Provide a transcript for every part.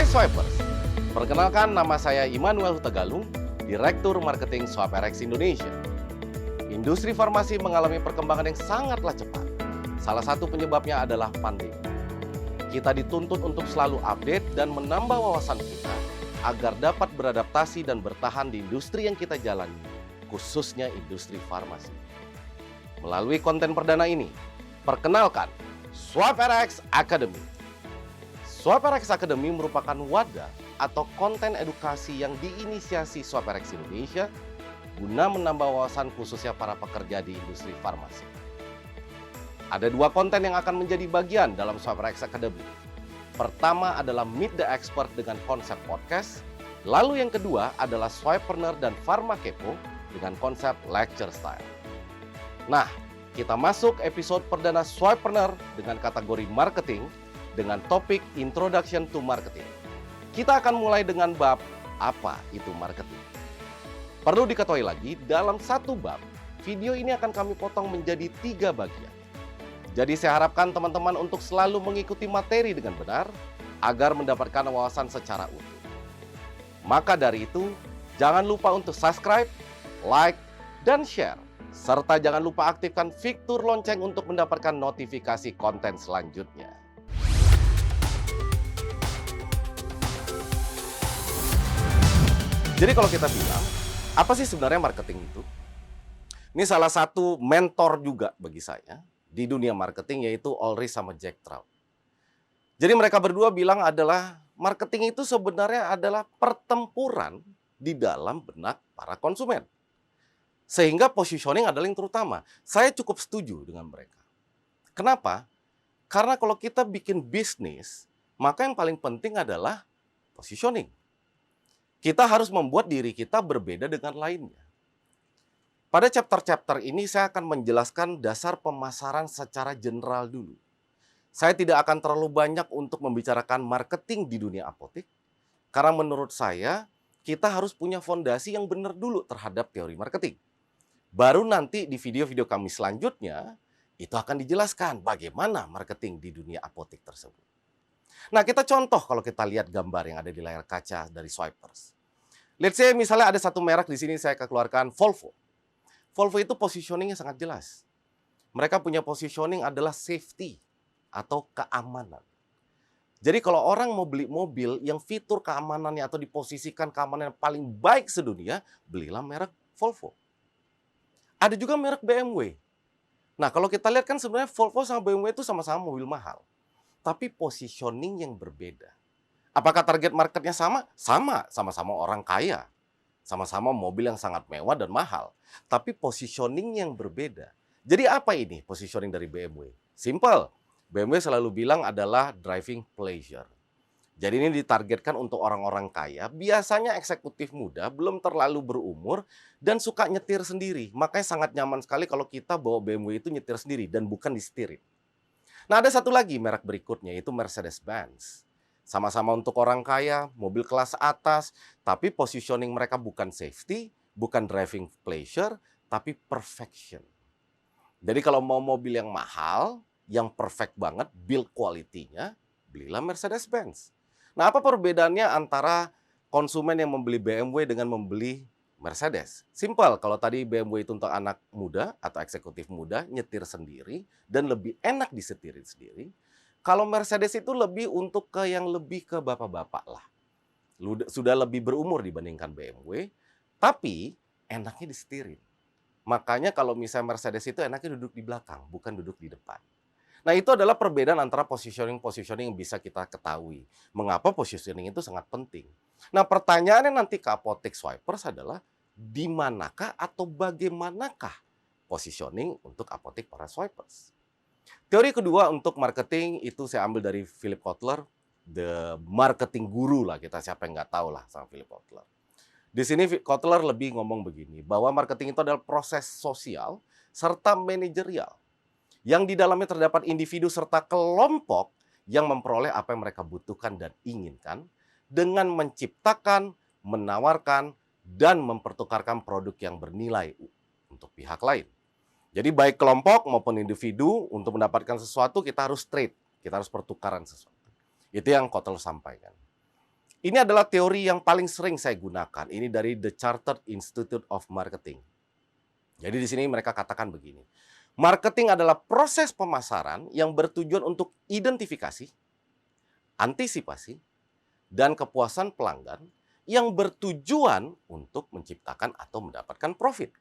Swipers, perkenalkan nama saya Immanuel Hutagalung, Direktur Marketing SwipeRx Indonesia. Industri farmasi mengalami perkembangan yang sangatlah cepat. Salah satu penyebabnya adalah pandemi. Kita dituntut untuk selalu update dan menambah wawasan kita agar dapat beradaptasi dan bertahan di industri yang kita jalani, khususnya industri farmasi. Melalui konten perdana ini, perkenalkan SwipeRx Academy. SwipeRx Academy merupakan wadah atau konten edukasi yang diinisiasi SwipeRx Indonesia guna menambah wawasan khususnya para pekerja di industri farmasi. Ada dua konten yang akan menjadi bagian dalam SwipeRx Academy. Pertama adalah Meet the Expert dengan konsep podcast, lalu yang kedua adalah Swipepreneur dan Pharma Kepo dengan konsep lecture style. Nah, kita masuk episode perdana Swipepreneur dengan kategori marketing dengan topik Introduction to Marketing. Kita akan mulai dengan bab apa itu marketing. Perlu diketahui lagi, dalam satu bab, video ini akan kami potong menjadi 3 bagian. Jadi saya harapkan teman-teman untuk selalu mengikuti materi dengan benar agar mendapatkan wawasan secara utuh. Maka dari itu, jangan lupa untuk subscribe, like, dan share. Serta jangan lupa aktifkan fitur lonceng untuk mendapatkan notifikasi konten selanjutnya. Jadi kalau kita bilang, apa sih sebenarnya marketing itu? Ini salah satu mentor juga bagi saya di dunia marketing, yaitu Ulrich sama Jack Trout. Jadi mereka berdua bilang adalah marketing itu sebenarnya adalah pertempuran di dalam benak para konsumen. Sehingga positioning adalah yang terutama. Saya cukup setuju dengan mereka. Kenapa? Karena kalau kita bikin bisnis, maka yang paling penting adalah positioning. Kita harus membuat diri kita berbeda dengan lainnya. Pada chapter-chapter ini saya akan menjelaskan dasar pemasaran secara general dulu. Saya tidak akan terlalu banyak untuk membicarakan marketing di dunia apotek, karena menurut saya kita harus punya fondasi yang benar dulu terhadap teori marketing. Baru nanti di video-video kami selanjutnya, itu akan dijelaskan bagaimana marketing di dunia apotek tersebut. Nah, kita contoh kalau kita lihat gambar yang ada di layar kaca dari Swipers. Let's say misalnya ada satu merek di sini saya keluarkan Volvo. Volvo itu positioningnya sangat jelas. Mereka punya positioning adalah safety atau keamanan. Jadi kalau orang mau beli mobil yang fitur keamanannya atau diposisikan keamanan yang paling baik sedunia, belilah merek Volvo. Ada juga merek BMW. Nah, kalau kita lihat kan sebenarnya Volvo sama BMW itu sama-sama mobil mahal. Tapi positioning yang berbeda. Apakah target marketnya sama? Sama-sama orang kaya. Sama-sama mobil yang sangat mewah dan mahal. Tapi positioning yang berbeda. Jadi apa ini positioning dari BMW? Simple. BMW selalu bilang adalah driving pleasure. Jadi ini ditargetkan untuk orang-orang kaya, biasanya eksekutif muda, belum terlalu berumur, dan suka nyetir sendiri. Makanya sangat nyaman sekali kalau kita bawa BMW itu nyetir sendiri dan bukan disetirin. Nah, ada satu lagi merek berikutnya, yaitu Mercedes-Benz. Sama-sama untuk orang kaya, mobil kelas atas, tapi positioning mereka bukan safety, bukan driving pleasure, tapi perfection. Jadi kalau mau mobil yang mahal, yang perfect banget, build quality-nya, belilah Mercedes-Benz. Nah, apa perbedaannya antara konsumen yang membeli BMW dengan membeli Mercedes? Simple, kalau tadi BMW itu untuk anak muda atau eksekutif muda, nyetir sendiri, dan lebih enak disetirin sendiri. Kalau Mercedes itu lebih untuk ke yang lebih ke bapak-bapak lah. Sudah lebih berumur dibandingkan BMW, tapi enaknya disetirin. Makanya kalau misalnya Mercedes itu enaknya duduk di belakang, bukan duduk di depan. Nah, itu adalah perbedaan antara positioning yang bisa kita ketahui. Mengapa positioning itu sangat penting. Nah, pertanyaannya nanti ke apotek Swipers adalah di manakah atau bagaimanakah positioning untuk apotek para Swipers. Teori kedua untuk marketing itu saya ambil dari Philip Kotler, the marketing guru lah kita, siapa yang nggak tahu lah sama Philip Kotler. Di sini Kotler lebih ngomong begini, bahwa marketing itu adalah proses sosial serta manajerial yang di dalamnya terdapat individu serta kelompok yang memperoleh apa yang mereka butuhkan dan inginkan dengan menciptakan, menawarkan, dan mempertukarkan produk yang bernilai untuk pihak lain. Jadi baik kelompok maupun individu untuk mendapatkan sesuatu kita harus trade, kita harus pertukaran sesuatu. Itu yang Kotler sampaikan. Ini adalah teori yang paling sering saya gunakan. Ini dari The Chartered Institute of Marketing. Jadi di sini mereka katakan begini. Marketing adalah proses pemasaran yang bertujuan untuk identifikasi, antisipasi, dan kepuasan pelanggan yang bertujuan untuk menciptakan atau mendapatkan profit.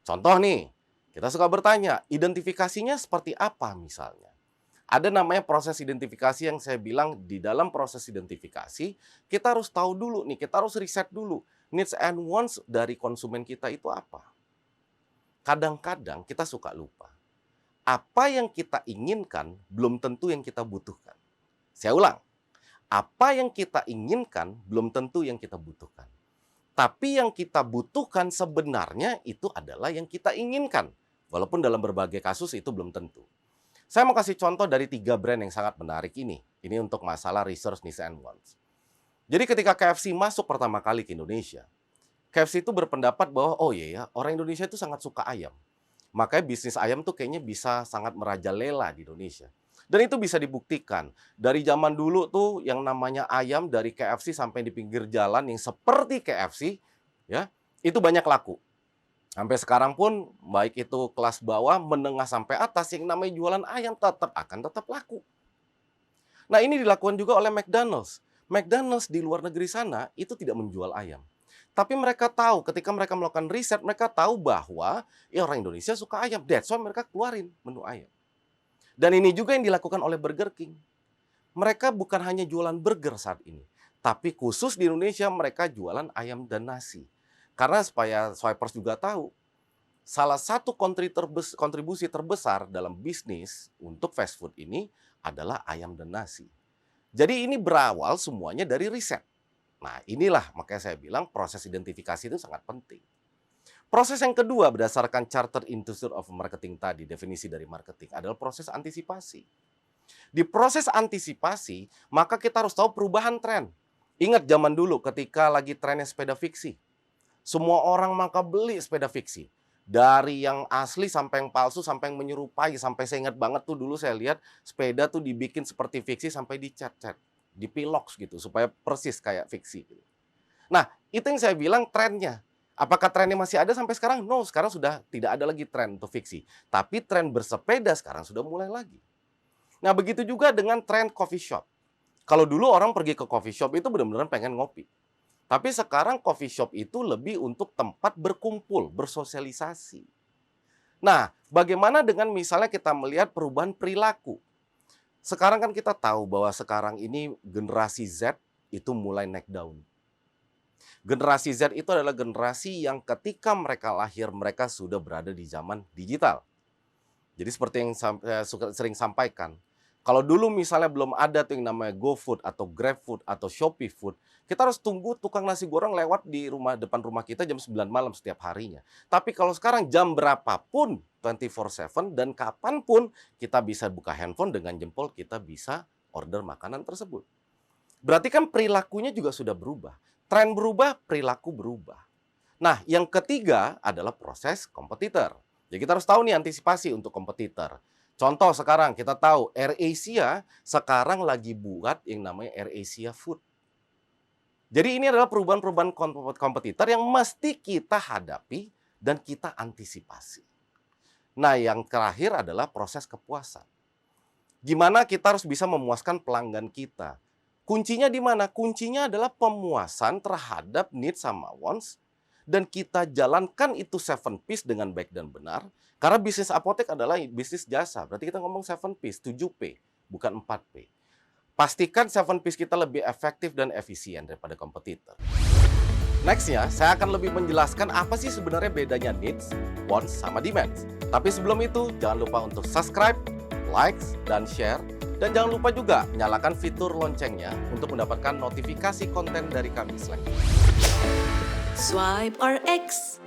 Contoh nih, kita suka bertanya, identifikasinya seperti apa misalnya? Ada namanya proses identifikasi yang saya bilang di dalam proses identifikasi, kita harus tahu dulu nih, kita harus riset dulu. Needs and wants dari konsumen kita itu apa? Kadang-kadang kita suka lupa. Apa yang kita inginkan belum tentu yang kita butuhkan. Saya ulang, apa yang kita inginkan belum tentu yang kita butuhkan. Tapi yang kita butuhkan sebenarnya itu adalah yang kita inginkan. Walaupun dalam berbagai kasus itu belum tentu. Saya mau kasih contoh dari 3 brand yang sangat menarik ini. Ini untuk masalah research needs and wants. Jadi ketika KFC masuk pertama kali ke Indonesia, KFC itu berpendapat bahwa oh iya ya, orang Indonesia itu sangat suka ayam. Makanya bisnis ayam tuh kayaknya bisa sangat merajalela di Indonesia. Dan itu bisa dibuktikan. Dari zaman dulu tuh yang namanya ayam dari KFC sampai di pinggir jalan yang seperti KFC, ya, itu banyak laku. Sampai sekarang pun baik itu kelas bawah, menengah sampai atas yang namanya jualan ayam akan tetap laku. Nah, ini dilakukan juga oleh McDonald's. McDonald's di luar negeri sana itu tidak menjual ayam. Tapi mereka tahu ketika mereka melakukan riset, mereka tahu bahwa ya orang Indonesia suka ayam. That's why mereka keluarin menu ayam. Dan ini juga yang dilakukan oleh Burger King. Mereka bukan hanya jualan burger saat ini, tapi khusus di Indonesia mereka jualan ayam dan nasi. Karena supaya swipers juga tahu, salah satu kontribusi terbesar dalam bisnis untuk fast food ini adalah ayam dan nasi. Jadi ini berawal semuanya dari riset. Nah inilah makanya saya bilang proses identifikasi itu sangat penting. Proses yang kedua berdasarkan Chartered Institute of Marketing tadi, definisi dari marketing adalah proses antisipasi. Di proses antisipasi, maka kita harus tahu perubahan tren. Ingat zaman dulu ketika lagi trennya sepeda fiksi. Semua orang maka beli sepeda fiksi. Dari yang asli sampai yang palsu, sampai yang menyerupai. Sampai saya ingat banget tuh dulu saya lihat sepeda tuh dibikin seperti fiksi sampai dicat-cat. Dipilox gitu, supaya persis kayak fiksi. Nah, itu yang saya bilang trennya. Apakah trennya masih ada sampai sekarang? No, sekarang sudah tidak ada lagi tren untuk fiksi. Tapi tren bersepeda sekarang sudah mulai lagi. Nah, begitu juga dengan tren coffee shop. Kalau dulu orang pergi ke coffee shop itu benar-benar pengen ngopi. Tapi sekarang coffee shop itu lebih untuk tempat berkumpul, bersosialisasi. Nah, bagaimana dengan misalnya kita melihat perubahan perilaku? Sekarang kan kita tahu bahwa sekarang ini generasi Z itu mulai naik daun. Generasi Z itu adalah generasi yang ketika mereka lahir, mereka sudah berada di zaman digital. Jadi seperti yang saya sering sampaikan, kalau dulu misalnya belum ada tuh yang namanya GoFood atau GrabFood atau Shopee Food, kita harus tunggu tukang nasi goreng lewat di depan rumah kita jam 9 malam setiap harinya. Tapi kalau sekarang jam berapapun, 24/7 dan kapanpun kita bisa buka handphone dengan jempol, kita bisa order makanan tersebut. Berarti kan perilakunya juga sudah berubah. Tren berubah, perilaku berubah. Nah, yang ketiga adalah proses kompetitor. Jadi kita harus tahu nih antisipasi untuk kompetitor. Contoh sekarang kita tahu AirAsia sekarang lagi buat yang namanya AirAsia Food. Jadi ini adalah perubahan-perubahan kompetitor yang mesti kita hadapi dan kita antisipasi. Nah yang terakhir adalah proses kepuasan. Gimana kita harus bisa memuaskan pelanggan kita. Kuncinya di mana? Kuncinya adalah pemuasan terhadap needs sama wants. Dan kita jalankan itu 7 P's dengan baik dan benar. Karena bisnis apotek adalah bisnis jasa. Berarti kita ngomong 7 P's, 7P, bukan 4P. Pastikan 7 P's kita lebih efektif dan efisien daripada kompetitor. Nextnya, saya akan lebih menjelaskan apa sih sebenarnya bedanya needs, wants, sama demands. Tapi sebelum itu, jangan lupa untuk subscribe, like, dan share. Dan jangan lupa juga nyalakan fitur loncengnya untuk mendapatkan notifikasi konten dari kami selanjutnya. Swipe RX.